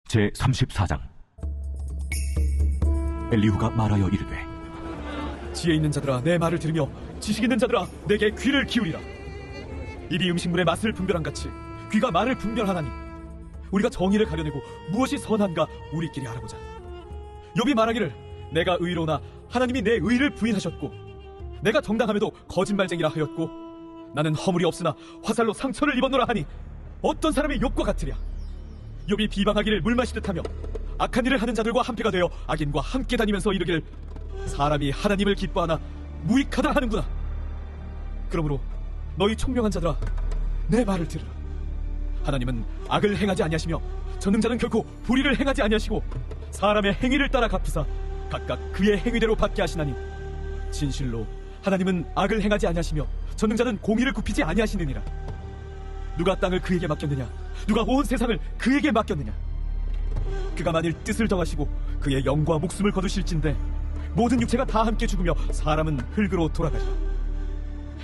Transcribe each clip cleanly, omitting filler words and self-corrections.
제34장. 엘리후가 말하여 이르되, 지혜 있는 자들아 내 말을 들으며 지식 있는 자들아 내게 귀를 기울이라. 입이 음식물의 맛을 분별한같이 귀가 말을 분별하나니 우리가 정의를 가려내고 무엇이 선한가 우리끼리 알아보자. 욥이 말하기를 내가 의로우나 하나님이 내 의를 부인하셨고 내가 정당함에도 거짓말쟁이라 하였고 나는 허물이 없으나 화살로 상처를 입었노라 하니 어떤 사람이 욥과 같으랴. 욥이 비방하기를 물 마시듯 하며 악한 일을 하는 자들과 한패가 되어 악인과 함께 다니면서 이르기를 사람이 하나님을 기뻐하나 무익하다 하는구나. 그러므로 너희 총명한 자들아 내 말을 들으라. 하나님은 악을 행하지 아니하시며 전능자는 결코 불의를 행하지 아니하시고 사람의 행위를 따라 갚으사 각각 그의 행위대로 받게 하시나니 진실로 하나님은 악을 행하지 아니하시며 전능자는 공의를 굽히지 아니하시느니라. 누가 땅을 그에게 맡겼느냐? 누가 온 세상을 그에게 맡겼느냐? 그가 만일 뜻을 정하시고 그의 영과 목숨을 거두실진데 모든 육체가 다 함께 죽으며 사람은 흙으로 돌아가리라.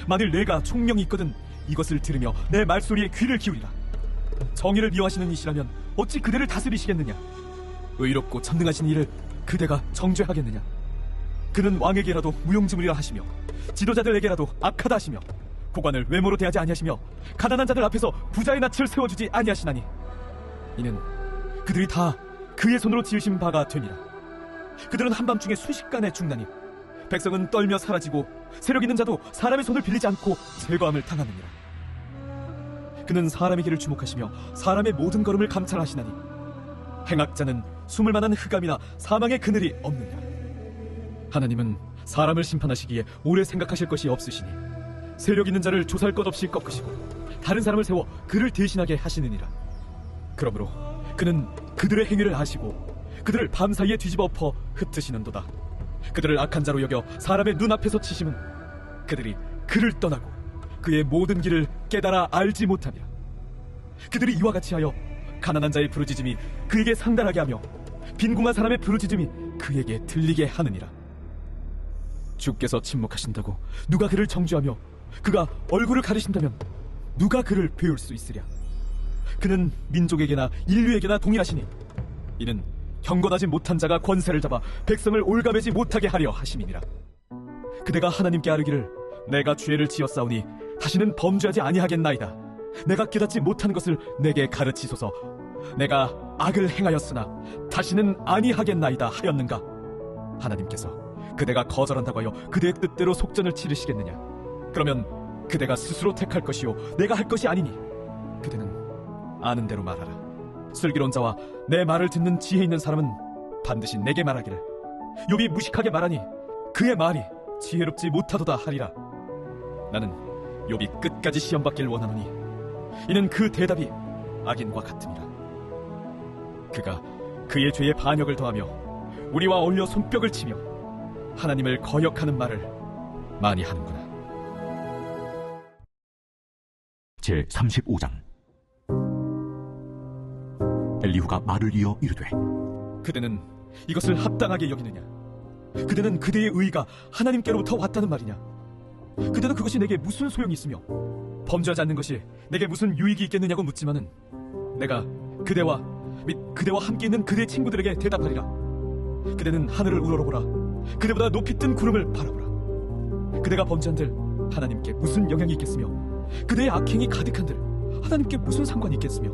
만일 내가 총명이 있거든 이것을 들으며 내 말소리에 귀를 기울이라. 정의를 미워하시는 이시라면 어찌 그대를 다스리시겠느냐? 의롭고 전능하신 이를 그대가 정죄하겠느냐? 그는 왕에게라도 무용지물이라 하시며 지도자들에게라도 악하다 하시며 고관을 외모로 대하지 아니하시며 가난한 자들 앞에서 부자의 낯을 세워주지 아니하시나니 이는 그들이 다 그의 손으로 지으신 바가 되니라. 그들은 한밤중에 순식간에 죽나니 백성은 떨며 사라지고 세력 있는 자도 사람의 손을 빌리지 않고 제거함을 당하느니라. 그는 사람의 길을 주목하시며 사람의 모든 걸음을 감찰하시나니 행악자는 숨을 만한 흑암이나 사망의 그늘이 없느니라. 하나님은 사람을 심판하시기에 오래 생각하실 것이 없으시니 세력 있는 자를 조사할 것 없이 꺾으시고 다른 사람을 세워 그를 대신하게 하시느니라. 그러므로 그는 그들의 행위를 아시고 그들을 밤사이에 뒤집어 엎어 흩으시는도다. 그들을 악한 자로 여겨 사람의 눈앞에서 치심은 그들이 그를 떠나고 그의 모든 길을 깨달아 알지 못하니라. 그들이 이와 같이 하여 가난한 자의 부르짖음이 그에게 상달하게 하며 빈궁한 사람의 부르짖음이 그에게 들리게 하느니라. 주께서 침묵하신다고 누가 그를 정죄하며 그가 얼굴을 가리신다면 누가 그를 배울 수 있으랴. 그는 민족에게나 인류에게나 동일하시니 이는 경건하지 못한 자가 권세를 잡아 백성을 올가매지 못하게 하려 하심이니라. 그대가 하나님께 아뢰기를 내가 죄를 지었사오니 다시는 범죄하지 아니하겠나이다. 내가 깨닫지 못한 것을 내게 가르치소서. 내가 악을 행하였으나 다시는 아니하겠나이다 하였는가? 하나님께서 그대가 거절한다고 하여 그대의 뜻대로 속전을 치르시겠느냐? 그러면 그대가 스스로 택할 것이요 내가 할 것이 아니니 그대는 아는 대로 말하라. 슬기로운 자와 내 말을 듣는 지혜 있는 사람은 반드시 내게 말하기를 욥이 무식하게 말하니 그의 말이 지혜롭지 못하도다 하리라. 나는 욥이 끝까지 시험받기를 원하노니 이는 그 대답이 악인과 같음이라. 그가 그의 죄에 반역을 더하며 우리와 어울려 손뼉을 치며 하나님을 거역하는 말을 많이 하는구나. 제35장. 엘리후가 말을 이어 이르되, 그대는 이것을 합당하게 여기느냐? 그대는 그대의 의가 하나님께로부터 왔다는 말이냐? 그대는 그것이 내게 무슨 소용이 있으며 범죄하지 않는 것이 내게 무슨 유익이 있겠느냐고 묻지만은 내가 그대와 및 그대와 함께 있는 그대의 친구들에게 대답하리라. 그대는 하늘을 우러러보라. 그대보다 높이 뜬 구름을 바라보라. 그대가 범죄한들 하나님께 무슨 영향이 있겠으며 그대의 악행이 가득한들 하나님께 무슨 상관이 있겠으며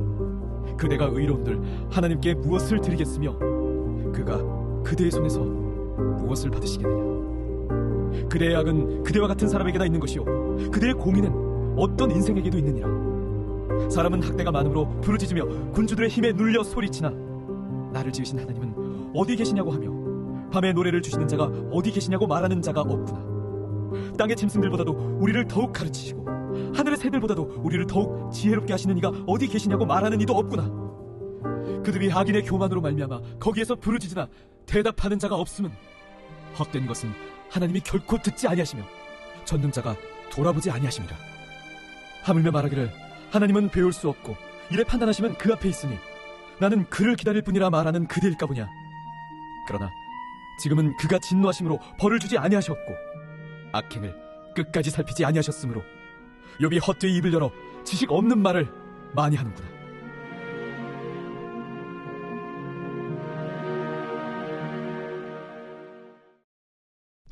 그대가 의로운들 하나님께 무엇을 드리겠으며 그가 그대의 손에서 무엇을 받으시겠느냐? 그대의 악은 그대와 같은 사람에게나 있는 것이요 그대의 공의는 어떤 인생에게도 있느니라. 사람은 학대가 많으므로 부르짖으며 군주들의 힘에 눌려 소리치나 나를 지으신 하나님은 어디 계시냐고 하며 밤에 노래를 주시는 자가 어디 계시냐고 말하는 자가 없구나. 땅의 짐승들보다도 우리를 더욱 가르치시고 하늘의 새들보다도 우리를 더욱 지혜롭게 하시는 이가 어디 계시냐고 말하는 이도 없구나. 그들이 악인의 교만으로 말미암아 거기에서 부르짖으나 대답하는 자가 없음은 헛된 것은 하나님이 결코 듣지 아니하시며 전능자가 돌아보지 아니하심이라. 하물며 말하기를 하나님은 배울 수 없고 이래 판단하시면 그 앞에 있으니 나는 그를 기다릴 뿐이라 말하는 그대일까 보냐. 그러나 지금은 그가 진노하심으로 벌을 주지 아니하셨고 악행을 끝까지 살피지 아니하셨으므로 욥이 헛되이 입을 열어 지식 없는 말을 많이 하는구나.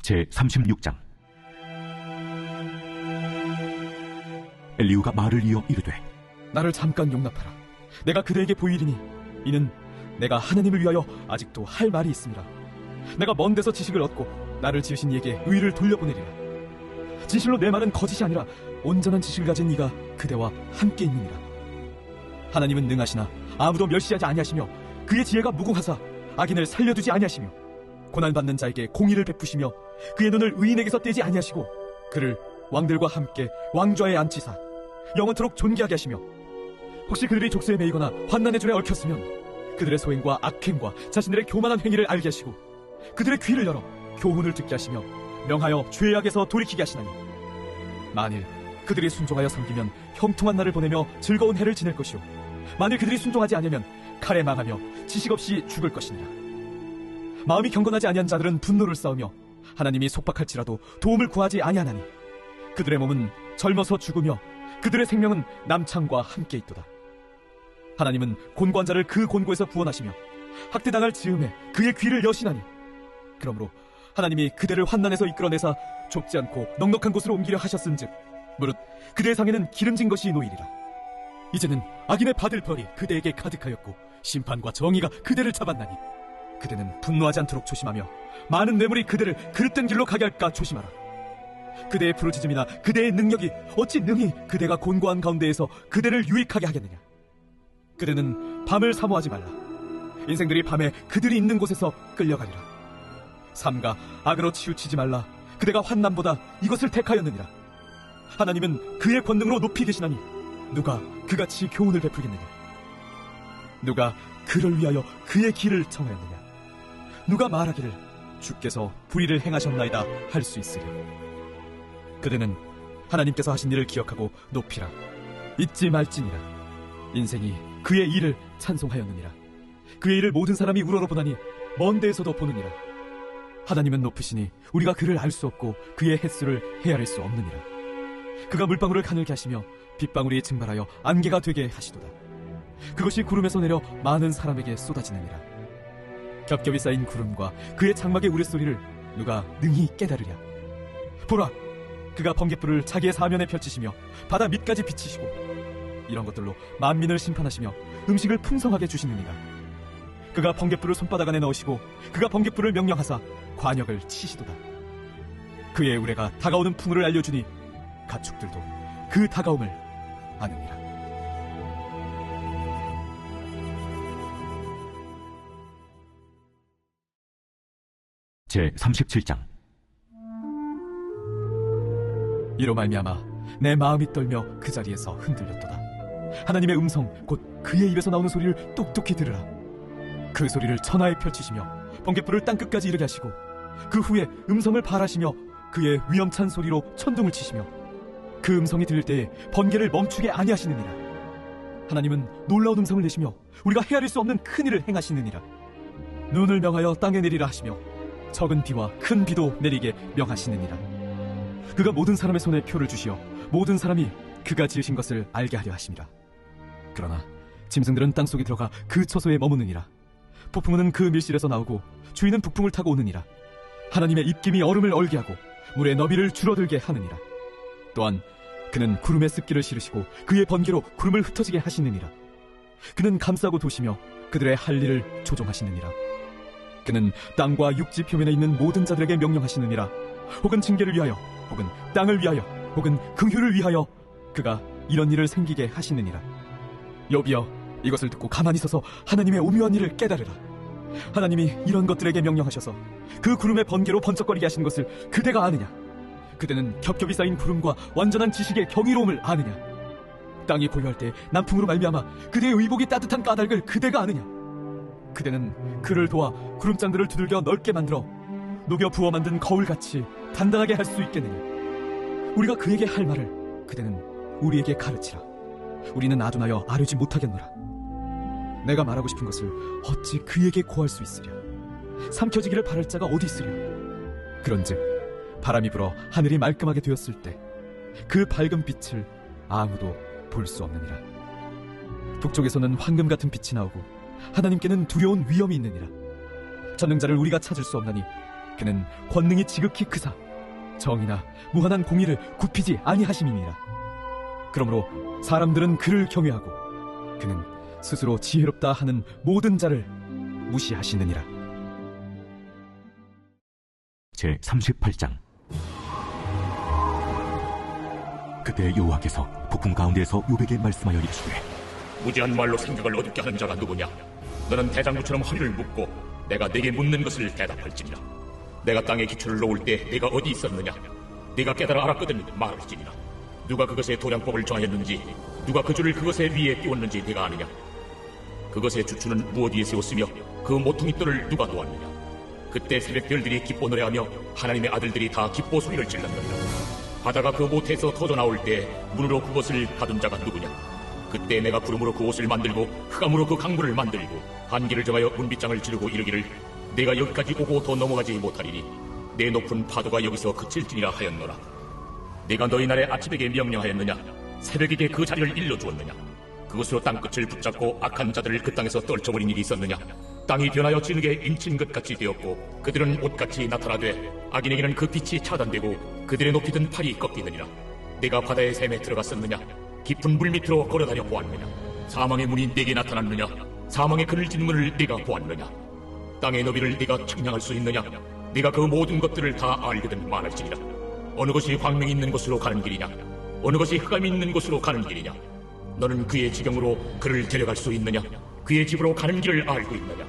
제 36장. 엘리후가 말을 이어 이르되 나를 잠깐 용납하라. 내가 그대에게 보이리니 이는 내가 하나님을 위하여 아직도 할 말이 있습니다. 내가 먼 데서 지식을 얻고 나를 지으신 이에게 의를 돌려보내리라. 진실로 내 말은 거짓이 아니라 온전한 지식을 가진 이가 그대와 함께 있느니라. 하나님은 능하시나 아무도 멸시하지 아니하시며 그의 지혜가 무궁하사 악인을 살려두지 아니하시며 고난받는 자에게 공의를 베푸시며 그의 눈을 의인에게서 떼지 아니하시고 그를 왕들과 함께 왕좌에 앉히사 영원토록 존귀하게 하시며 혹시 그들이 족쇄에 매이거나 환난의 줄에 얽혔으면 그들의 소행과 악행과 자신들의 교만한 행위를 알게 하시고 그들의 귀를 열어 교훈을 듣게 하시며 명하여 죄악에서 돌이키게 하시나니 만일 그들이 순종하여 섬기면 형통한 날을 보내며 즐거운 해를 지낼 것이요 만일 그들이 순종하지 않으면 칼에 망하며 지식 없이 죽을 것이니라. 마음이 경건하지 아니한 자들은 분노를 쌓으며 하나님이 속박할지라도 도움을 구하지 아니하나니 그들의 몸은 젊어서 죽으며 그들의 생명은 남창과 함께 있도다. 하나님은 곤고한 자를 그 곤고에서 구원하시며 학대당할 즈음에 그의 귀를 여시나니 그러므로 하나님이 그대를 환난에서 이끌어내사 좁지 않고 넉넉한 곳으로 옮기려 하셨은즉 무릇 그대의 상에는 기름진 것이 놓이리라. 이제는 악인의 받을 벌이 그대에게 가득하였고 심판과 정의가 그대를 잡았나니 그대는 분노하지 않도록 조심하며 많은 뇌물이 그대를 그릇된 길로 가게 할까 조심하라. 그대의 부르짖음이나 그대의 능력이 어찌 능히 그대가 곤고한 가운데에서 그대를 유익하게 하겠느냐. 그대는 밤을 사모하지 말라. 인생들이 밤에 그들이 있는 곳에서 끌려가리라. 삼가 악으로 치우치지 말라. 그대가 환난보다 이것을 택하였느니라. 하나님은 그의 권능으로 높이 계시나니 누가 그같이 교훈을 베풀겠느냐. 누가 그를 위하여 그의 길을 정하였느냐. 누가 말하기를 주께서 불의를 행하셨나이다 할 수 있으랴. 그대는 하나님께서 하신 일을 기억하고 높이라. 잊지 말지니라. 인생이 그의 일을 찬송하였느니라. 그의 일을 모든 사람이 우러러 보나니 먼 데에서도 보느니라. 하나님은 높으시니 우리가 그를 알 수 없고 그의 횟수를 헤아릴 수 없느니라. 그가 물방울을 가늘게 하시며 빗방울이 증발하여 안개가 되게 하시도다. 그것이 구름에서 내려 많은 사람에게 쏟아지느니라. 겹겹이 쌓인 구름과 그의 장막의 우레소리를 누가 능히 깨달으랴. 보라, 그가 번갯불을 자기의 사면에 펼치시며 바다 밑까지 비치시고 이런 것들로 만민을 심판하시며 음식을 풍성하게 주시느니라. 그가 번갯불을 손바닥 안에 넣으시고 그가 번갯불을 명령하사 관역을 치시도다. 그의 우레가 다가오는 풍우를 알려주니 가축들도 그 다가옴을 아느니라. 제 37장. 이로 말미암아 내 마음이 떨며 그 자리에서 흔들렸도다. 하나님의 음성 곧 그의 입에서 나오는 소리를 똑똑히 들으라. 그 소리를 천하에 펼치시며 번갯불을 땅끝까지 이르게 하시고 그 후에 음성을 발하시며 그의 위엄찬 소리로 천둥을 치시며 그 음성이 들릴 때에 번개를 멈추게 아니하시느니라. 하나님은 놀라운 음성을 내시며 우리가 헤아릴 수 없는 큰 일을 행하시느니라. 눈을 명하여 땅에 내리라 하시며 적은 비와 큰 비도 내리게 명하시느니라. 그가 모든 사람의 손에 표를 주시어 모든 사람이 그가 지으신 것을 알게 하려 하심이라. 그러나 짐승들은 땅속에 들어가 그 처소에 머무느니라. 폭풍우는 그 밀실에서 나오고 주인은 북풍을 타고 오느니라. 하나님의 입김이 얼음을 얼게 하고 물의 너비를 줄어들게 하느니라. 또한 그는 구름의 습기를 실으시고 그의 번개로 구름을 흩어지게 하시느니라. 그는 감싸고 도시며 그들의 할 일을 조종하시느니라. 그는 땅과 육지 표면에 있는 모든 자들에게 명령하시느니라. 혹은 징계를 위하여 혹은 땅을 위하여 혹은 긍휼을 위하여 그가 이런 일을 생기게 하시느니라. 여비여, 이것을 듣고 가만히 서서 하나님의 오묘한 일을 깨달으라. 하나님이 이런 것들에게 명령하셔서 그 구름의 번개로 번쩍거리게 하신 것을 그대가 아느냐. 그대는 겹겹이 쌓인 구름과 완전한 지식의 경이로움을 아느냐. 땅이 고요할 때 남풍으로 말미암아 그대의 의복이 따뜻한 까닭을 그대가 아느냐. 그대는 그를 도와 구름장들을 두들겨 넓게 만들어 녹여 부어 만든 거울같이 단단하게 할 수 있겠느냐. 우리가 그에게 할 말을 그대는 우리에게 가르치라. 우리는 아둔하여 아뢰지 못하겠노라. 내가 말하고 싶은 것을 어찌 그에게 고할 수 있으랴. 삼켜지기를 바랄 자가 어디 있으랴. 그런즉 바람이 불어 하늘이 말끔하게 되었을 때 그 밝은 빛을 아무도 볼 수 없느니라. 북쪽에서는 황금 같은 빛이 나오고 하나님께는 두려운 위엄이 있느니라. 전능자를 우리가 찾을 수 없나니 그는 권능이 지극히 크사 정의나 무한한 공의를 굽히지 아니하심이니라. 그러므로 사람들은 그를 경외하고 그는 스스로 지혜롭다 하는 모든 자를 무시하시느니라. 제 38장. 그때 여호와께서 북풍 가운데에서 요백에 말씀하여 이르시되, 무지한 말로 생각을 어둡게 하는 자가 누구냐? 너는 대장부처럼 허리를 묶고 내가 네게 묻는 것을 대답할지니라. 내가 땅에 기초를 놓을 때 네가 어디 있었느냐? 네가 깨달아 알았거든 말할지니라. 누가 그것의 도량법을 정하였는지, 누가 그 줄을 그것의 위에 띄웠는지 네가 아느냐? 그것의 주추는 무엇 위에 세웠으며 그 모퉁이 돌을 누가 놓았느냐? 그때 새벽 별들이 기뻐 노래하며 하나님의 아들들이 다 기뻐 소리를 질렀느니라. 바다가 그 모태에서 터져 나올 때 문으로 그것을 가둔 자가 누구냐? 그때 내가 구름으로 그 옷을 만들고 흑암으로 그 강물을 만들고 한기를 정하여 문빗장을 지르고 이르기를, 내가 여기까지 오고 더 넘어가지 못하리니 내 높은 파도가 여기서 그칠지니라 하였노라. 내가 너희 날에 아침에게 명령하였느냐? 새벽에게 그 자리를 일러주었느냐? 그것으로 땅끝을 붙잡고 악한 자들을 그 땅에서 떨쳐버린 일이 있었느냐? 땅이 변하여 진흙에 인친 것 같이 되었고 그들은 옷같이 나타나되 악인에게는 그 빛이 차단되고 그들의 높이 든 팔이 꺾이느니라. 내가 바다의 샘에 들어갔었느냐? 깊은 물 밑으로 걸어다녀 보았느냐? 사망의 문이 내게 나타났느냐? 사망의 그늘진 문을 네가 보았느냐? 땅의 너비를 네가 측량할 수 있느냐? 네가 그 모든 것들을 다 알거든 말할지니라. 어느 것이 광명이 있는 곳으로 가는 길이냐? 어느 것이 흑암이 있는 곳으로 가는 길이냐? 너는 그의 지경으로 그를 데려갈 수 있느냐? 그의 집으로 가는 길을 알고 있느냐?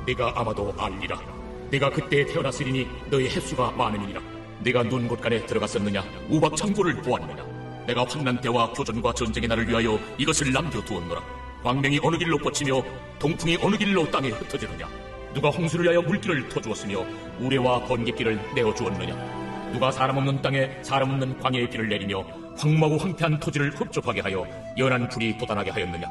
네가 아마도 알리라. 네가 그때 태어났으리니 너의 횟수가 많으니라. 네가 눈 곳간에 들어갔었느냐? 우박 창고를 보았느냐? 내가 환난 때와 교전과 전쟁의 날을 위하여 이것을 남겨두었노라. 광명이 어느 길로 뻗치며 동풍이 어느 길로 땅에 흩어지느냐? 누가 홍수를 위하여 물길을 터주었으며 우레와 번갯길을 내어주었느냐? 누가 사람 없는 땅에 사람 없는 광야의 비를 내리며 황무하고 황폐한 토지를 흡족하게 하여 연한 풀이 돋아나게 하였느냐?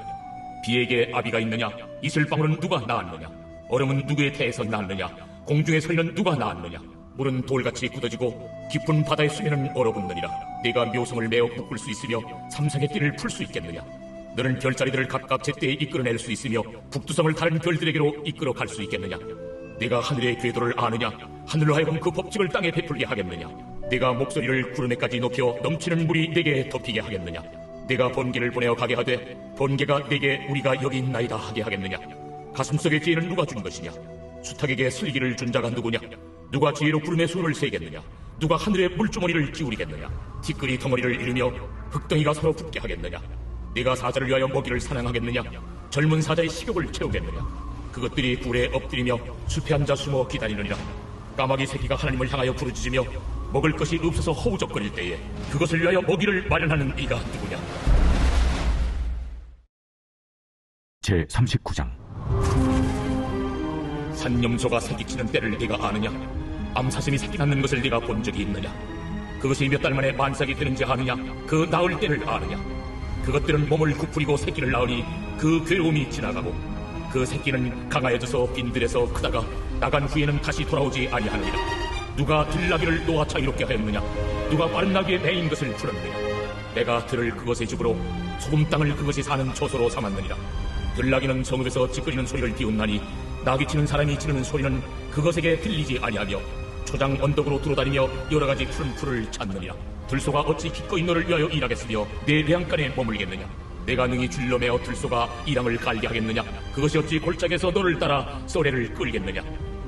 비에게 아비가 있느냐? 이슬방울은 누가 낳았느냐? 얼음은 누구의 태에서 낳았느냐? 공중의 소리는 누가 낳았느냐? 물은 돌같이 굳어지고 깊은 바다의 수면은 얼어붙느니라. 네가 묘성을 메어 묶을 수 있으며 삼성의 띠를 풀 수 있겠느냐? 너는 별자리들을 각각 제때에 이끌어낼 수 있으며 북두성을 다른 별들에게로 이끌어 갈 수 있겠느냐? 네가 하늘의 궤도를 아느냐? 하늘로 하여금 그 법칙을 땅에 베풀게 하겠느냐? 네가 목소리를 구름에까지 높여 넘치는 물이 네게 덮이게 하겠느냐? 네가 번개를 보내어 가게 하되 번개가 네게 우리가 여기 있나이다 하게 하겠느냐? 가슴속의 지혜는 누가 준 것이냐? 수탉에게 슬기를 준 자가 누구냐? 누가 지혜로 구름의 손을 세겠느냐? 누가 하늘의 물주머니를 기울이겠느냐? 티끌이 덩어리를 이루며 흙덩이가 서로 붙게 하겠느냐? 네가 사자를 위하여 먹이를 사냥하겠느냐? 젊은 사자의 식욕을 채우겠느냐? 그것들이 굴에 엎드리며 숲에 앉아 숨어 기다리느니라. 까마귀 새끼가 하나님을 향하여 부르짖으며 먹을 것이 없어서 허우적거릴 때에 그것을 위하여 먹이를 마련하는 이가 누구냐? 제 39장. 산염소가 새끼치는 때를 네가 아느냐? 암사슴이 새끼 낳는 것을 네가 본 적이 있느냐? 그것이 몇 달 만에 만삭이 되는지 아느냐? 그 낳을 때를 아느냐? 그것들은 몸을 구부리고 새끼를 낳으니 그 괴로움이 지나가고 그 새끼는 강하여져서 빈들에서 크다가 나간 후에는 다시 돌아오지 아니하느니라. 누가 들나귀를 놓아 이롭게 하였느냐? 누가 빠른 나귀에 매인 것을 풀었느냐? 내가 들을 그것의 집으로 소금 땅을 그것이 사는 초소로 삼았느니라. 들나귀는 성읍에서 찌끄리는 소리를 띄운나니 나귀 치는 사람이 지르는 소리는 그것에게 들리지 아니하며 초장 언덕으로 두루다니며 여러가지 푸른 풀을 찾느니라. 들소가 어찌 기꺼이 너를 위하여 일하겠으며 내 레앙간에 머물겠느냐? 내가 능히 줄로 매어 들소가 이랑을 갈게 하겠느냐? 그것이 어찌 골짜기에서 너를 따라 쏘래를 끌겠느냐?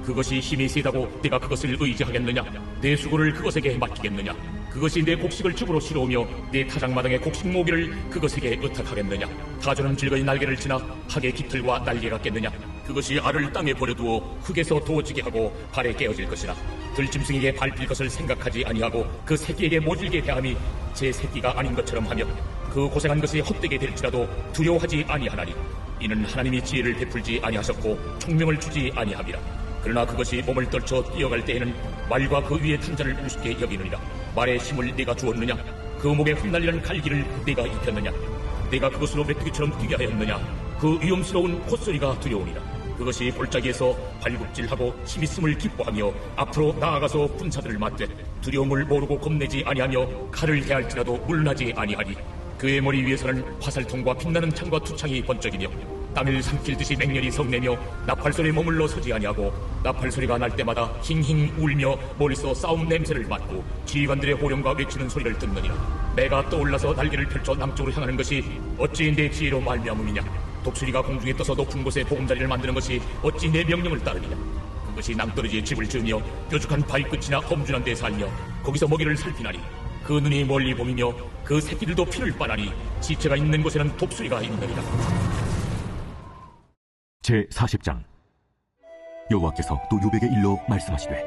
그것이 힘이 세다고 내가 그것을 의지하겠느냐? 내 수고를 그것에게 맡기겠느냐? 그것이 내 곡식을 죽으로 실어오며 내 타작마당의 곡식 모기를 그것에게 의탁하겠느냐? 타조는 즐거이 날개를 치나 학의 깃털과 날개 같겠느냐? 그것이 알을 땅에 버려두어 흙에서 도어지게 하고 발에 깨어질 것이라. 들짐승에게 밟힐 것을 생각하지 아니하고 그 새끼에게 모질게 대함이 제 새끼가 아닌 것처럼 하며 그 고생한 것이 헛되게 될지라도 두려워하지 아니하나니 이는 하나님이 지혜를 베풀지 아니하셨고 총명을 주지 아니함이라. 그러나 그것이 몸을 떨쳐 뛰어갈 때에는 말과 그 위에 탄 자를 우습게 여기느니라. 말의 힘을 네가 주었느냐? 그 목에 흩날리는 갈기를 네가 입혔느냐? 네가 그것으로 메뚜기처럼 뛰게 하였느냐? 그 위험스러운 콧소리가 두려우니라. 그것이 골짜기에서 발굽질하고 힘있음을 기뻐하며 앞으로 나아가서 군사들을 맞되 두려움을 모르고 겁내지 아니하며 칼을 해할지라도 물나지 아니하니 그의 머리 위에서는 화살통과 빛나는 창과 투창이 번쩍이며 땅을 삼킬 듯이 맹렬히 성내며 나팔소리에 머물러 서지 아니하고 나팔소리가 날 때마다 힝힝 울며 멀리서 싸움 냄새를 맡고 지휘관들의 호령과 외치는 소리를 듣느니라. 매가 떠올라서 날개를 펼쳐 남쪽으로 향하는 것이 어찌 내 지혜로 말미암음이냐. 독수리가 공중에 떠서 높은 곳에 보금자리를 만드는 것이 어찌 내 명령을 따르느냐. 그것이 낭떠러지에 집을 지으며 뾰족한 바위 끝이나 험준한 데에 살며 거기서 먹이를 살피나니 그 눈이 멀리 보이며 그 새끼들도 피를 빨아니 지체가 있는 곳에는 독수리가 있느니라. 제40장. 여호와께서 또 요백의 일로 말씀하시되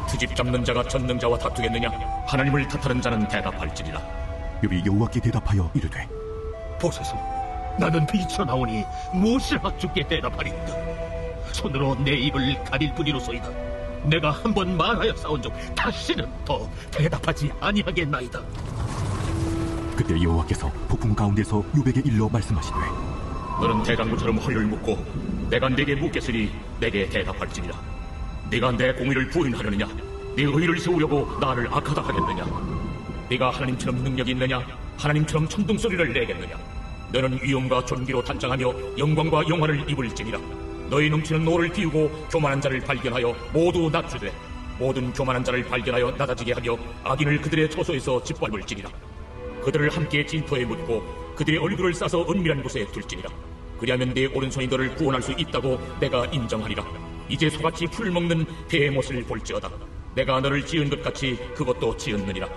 트집 잡는 자가 전능자와 다투겠느냐. 하나님을 탓하는 자는 대답할지니라. 욥이 여호와께 대답하여 이르되 보소서, 나는 비쳐나오니 무엇이라 주께 대답하리이까. 손으로 내 입을 가릴 뿐이로소이다. 내가 한 번 말하여 싸운 적 다시는 더 대답하지 아니하겠나이다. 그때 여호와께서 폭풍 가운데서 요백의 일로 말씀하시되 너는 대장부처럼 허리를 묶고 내가 네게 묻겠으니 내게 대답할지니라. 네가 내 공의를 부인하려느냐. 네 의를 세우려고 나를 악하다 하겠느냐. 네가 하나님처럼 능력이 있느냐. 하나님처럼 천둥소리를 내겠느냐. 너는 위엄과 존귀로 단장하며 영광과 영화를 입을지니라. 너희 넘치는 노를 띄우고 교만한 자를 발견하여 모두 낮추되 모든 교만한 자를 발견하여 낮아지게 하며 악인을 그들의 처소에서 짓밟을지니라. 그들을 함께 진토에 묻고 그들의 얼굴을 싸서 은밀한 곳에 둘지니라. 그리하면 내 오른손이 너를 구원할 수 있다고 내가 인정하리라. 이제 소같이 풀 먹는 배의 못을 볼지어다. 내가 너를 지은 것 같이 그것도 지었느니라.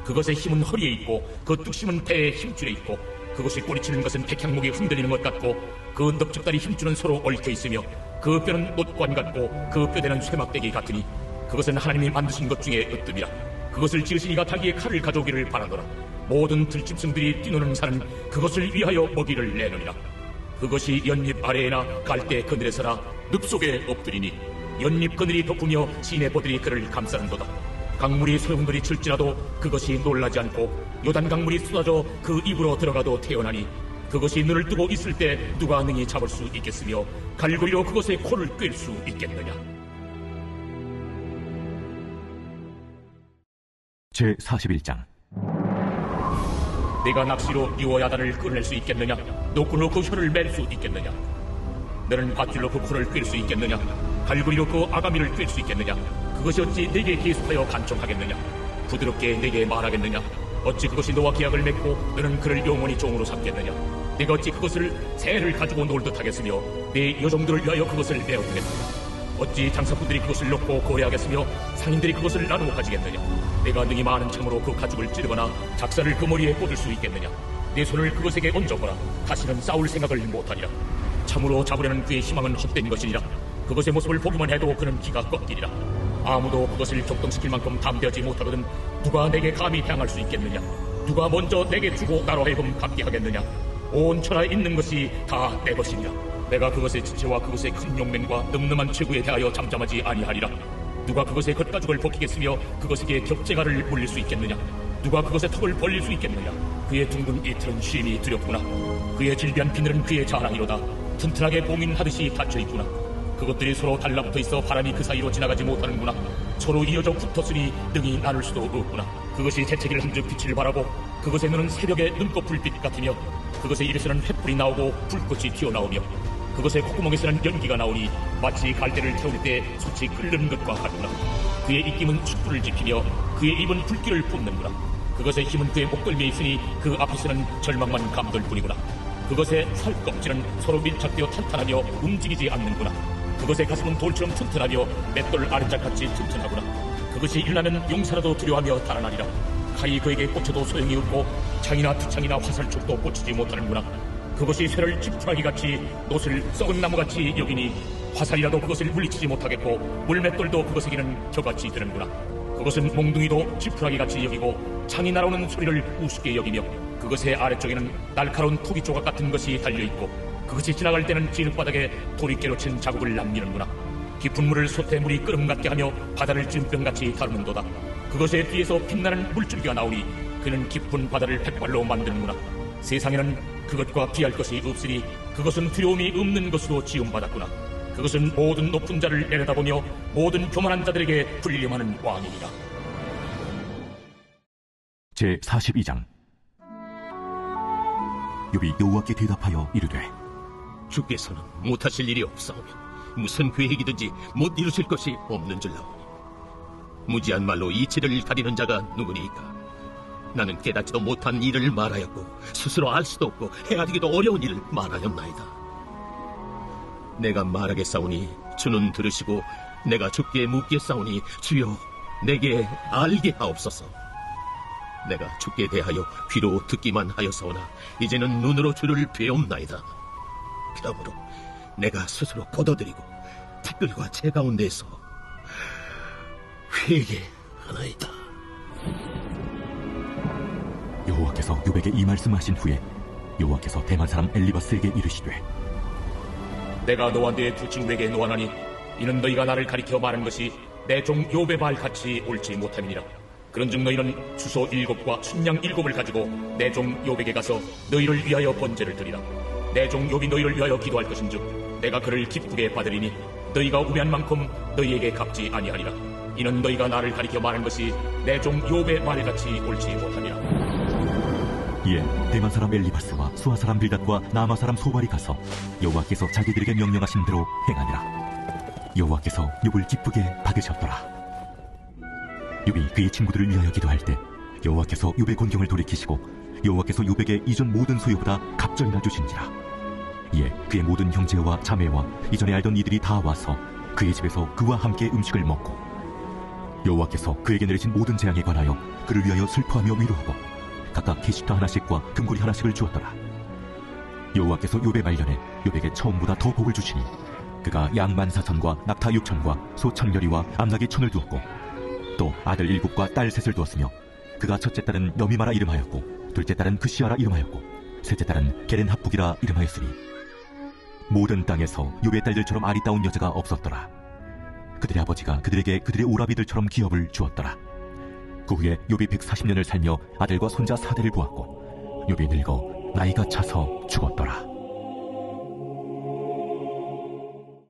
그것의 힘은 허리에 있고 그 뚝심은 배의 힘줄에 있고 그것이 꼬리치는 것은 백향목이 흔들리는 것 같고 그 넓적다리 힘줄은 서로 얽혀 있으며 그 뼈는 못관 같고 그 뼈대는 쇠막대기 같으니 그것은 하나님이 만드신 것 중에 으뜸이라. 그것을 지으신 이가 자기의 칼을 가져오기를 바라노라. 모든 들짐승들이 뛰노는 산은 그것을 위하여 먹이를 내느니라. 그것이 연잎 아래에나 갈대 그늘에서나 늪 속에 엎드리니 연잎 그늘이 덮으며 시내 보들이 그를 감싸는도다. 강물이 소용돌이 칠지라도 그것이 놀라지 않고 요단 강물이 쏟아져 그 입으로 들어가도 태어나니 그것이 눈을 뜨고 있을 때 누가 능히 잡을 수 있겠으며 갈고리로 그것의 코를 꿰 수 있겠느냐. 제41장. 네가 낚시로 유어야단을 끌어낼 수 있겠느냐. 노끈으로 그 혀를 맬 수 있겠느냐. 너는 밧줄로 그 코를 꿰 수 있겠느냐. 갈고리로 그 아가미를 꿰 수 있겠느냐. 그것이 어찌 네게 계속하여 간청하겠느냐. 부드럽게 네게 말하겠느냐. 어찌 그것이 너와 계약을 맺고 너는 그를 영원히 종으로 삼겠느냐. 네가 어찌 그것을 새를 가지고 놀듯 하겠으며 네 여종들을 위하여 그것을 메어두겠느냐. 어찌 장사꾼들이 그것을 놓고 거래하겠으며 상인들이 그것을 나누어 가지겠느냐. 내가 능히 많은 창으로 그 가죽을 찌르거나 작사를 그 머리에 꽂을 수 있겠느냐. 내 손을 그것에게 얹어보라. 다시는 싸울 생각을 못하리라. 참으로 잡으려는 그의 희망은 헛된 것이니라. 그것의 모습을 보기만 해도 그는 기가 꺾이리라. 아무도 그것을 격동시킬 만큼 담대하지 못하거든 누가 내게 감히 대항할 수 있겠느냐. 누가 먼저 내게 주고 나로 하여금 갚게 하겠느냐. 온 천하에 있는 것이 다 내 것이니라. 내가 그것의 지체와 그것의 큰 용맹과 늠름한 체구에 대하여 잠잠하지 아니하리라. 누가 그것의 겉가죽을 벗기겠으며 그것에게 격제가를 물릴 수 있겠느냐. 누가 그것의 턱을 벌릴 수 있겠느냐. 그의 둥근 이틀은 쉼이 두렵구나. 그의 질비한 비늘은 그의 자랑이로다. 튼튼하게 봉인하듯이 닫혀있구나. 그것들이 서로 달라붙어 있어 바람이 그 사이로 지나가지 못하는구나. 서로 이어져 붙었으니 능히 나눌 수도 없구나. 그것이 재채기를 한즉 빛을 발하고 그것의 눈은 새벽의 눈꽃 불빛 같으며 그것의 입에서는 횃불이 나오고 불꽃이 튀어나오며 그것의 콧구멍에서는 연기가 나오니 마치 갈대를 태울 때 솥이 끓는 것과 같구나. 그의 입김은 숯불을 지피며 그의 입은 불길을 뿜는구나. 그것의 힘은 그의 목덜미에 있으니 그 앞에서는 절망만 감돌 뿐이구나. 그것의 살껍질은 서로 밀착되어 탄탄하며 움직이지 않는구나. 그것의 가슴은 돌처럼 튼튼하며 맷돌 아랫짝같이 튼튼하구나. 그것이 일어나면 용사라도 두려워하며 달아나리라. 칼이 그에게 꽂혀도 소용이 없고 창이나 투창이나 화살촉도 꽂히지 못하는구나. 그것이 쇠를 지푸라기같이 놋을 썩은 나무같이 여기니 화살이라도 그것을 물리치지 못하겠고 물맷돌도 그것에게는 겨같이 되는구나. 그것은 몽둥이도 지푸라기같이 여기고 창이 날아오는 소리를 우습게 여기며 그것의 아래쪽에는 날카로운 토기 조각 같은 것이 달려있고 그것이 지나갈 때는 진흙바닥에 돌이깨로 친 자국을 남기는구나. 깊은 물을 솥에 물이 끓음 같게 하며 바다를 찜병같이 다루는도다. 그것의 뒤에서 빛나는 물줄기가 나오니 그는 깊은 바다를 백발로 만드는구나. 세상에는 그것과 비할 것이 없으니 그것은 두려움이 없는 것으로 지음받았구나. 그것은 모든 높은 자를 내려다보며 모든 교만한 자들에게 군림하는 왕이니라. 제42장. 욥이 여호와께 대답하여 이르되 주께서는 못하실 일이 없사오며 무슨 계획이든지 못 이루실 것이 없는 줄 나오니 무지한 말로 이치를 가리는 자가 누구니까? 나는 깨닫지도 못한 일을 말하였고 스스로 알 수도 없고 헤아리기도 어려운 일을 말하였나이다. 내가 말하겠사오니 주는 들으시고 내가 주께 묻겠사오니 주여 내게 알게 하옵소서. 내가 주께 대하여 귀로 듣기만 하였사오나 이제는 눈으로 주를 배옵나이다. 그러므로 내가 스스로 걷어들이고 티끌과 재 가운데에서 회개하나이다. 여호와께서 욥에게 이 말씀하신 후에 여호와께서 대만 사람 엘리바스에게 이르시되 내가 너와 네 두 친구에게 노하나니 이는 너희가 나를 가리켜 말한 것이 내 종 욥의 말 같이 옳지 못함이니라. 그런즉 너희는 수소 7과 순양 7을 가지고 내 종 욥에게 가서 너희를 위하여 번제를 드리라. 내 종 욥이 너희를 위하여 기도할 것인즉 내가 그를 기쁘게 받으리니 너희가 우매한 만큼 너희에게 갚지 아니하리라. 이는 너희가 나를 가리켜 말한 것이 내 종 욥의 말 같이 옳지 못함이라. 이에 대만 사람 엘리바스와 수아 사람 빌닷과 나마 사람 소발이 가서 여호와께서 자기들에게 명령하신 대로 행하니라. 여호와께서 욥을 기쁘게 받으셨더라. 욥이 그의 친구들을 위하여 기도할 때 여호와께서 욥의 곤경을 돌이키시고 여호와께서 욥에게 이전 모든 소유보다 갑절이나 주신지라. 이에 그의 모든 형제와 자매와 이전에 알던 이들이 다 와서 그의 집에서 그와 함께 음식을 먹고 여호와께서 그에게 내리신 모든 재앙에 관하여 그를 위하여 슬퍼하며 위로하고 각각 캐시터 하나씩과 금고리 하나씩을 주었더라. 여호와께서 욥의 말년에 욥에게 처음보다 더 복을 주시니 그가 양 14,000과 낙타 6,000과 소 1,000여리와 암나귀 1,000을 두었고 또 아들 7과 딸 3을 두었으며 그가 첫째 딸은 여미마라 이름하였고 둘째 딸은 그시아라 이름하였고 셋째 딸은 게렌합북이라 이름하였으니 모든 땅에서 욥의 딸들처럼 아리따운 여자가 없었더라. 그들의 아버지가 그들에게 그들의 오라비들처럼 기업을 주었더라. 그 후에 욥이 140년을 살며 아들과 손자 4대를 보았고 욥이 늙어 나이가 차서 죽었더라.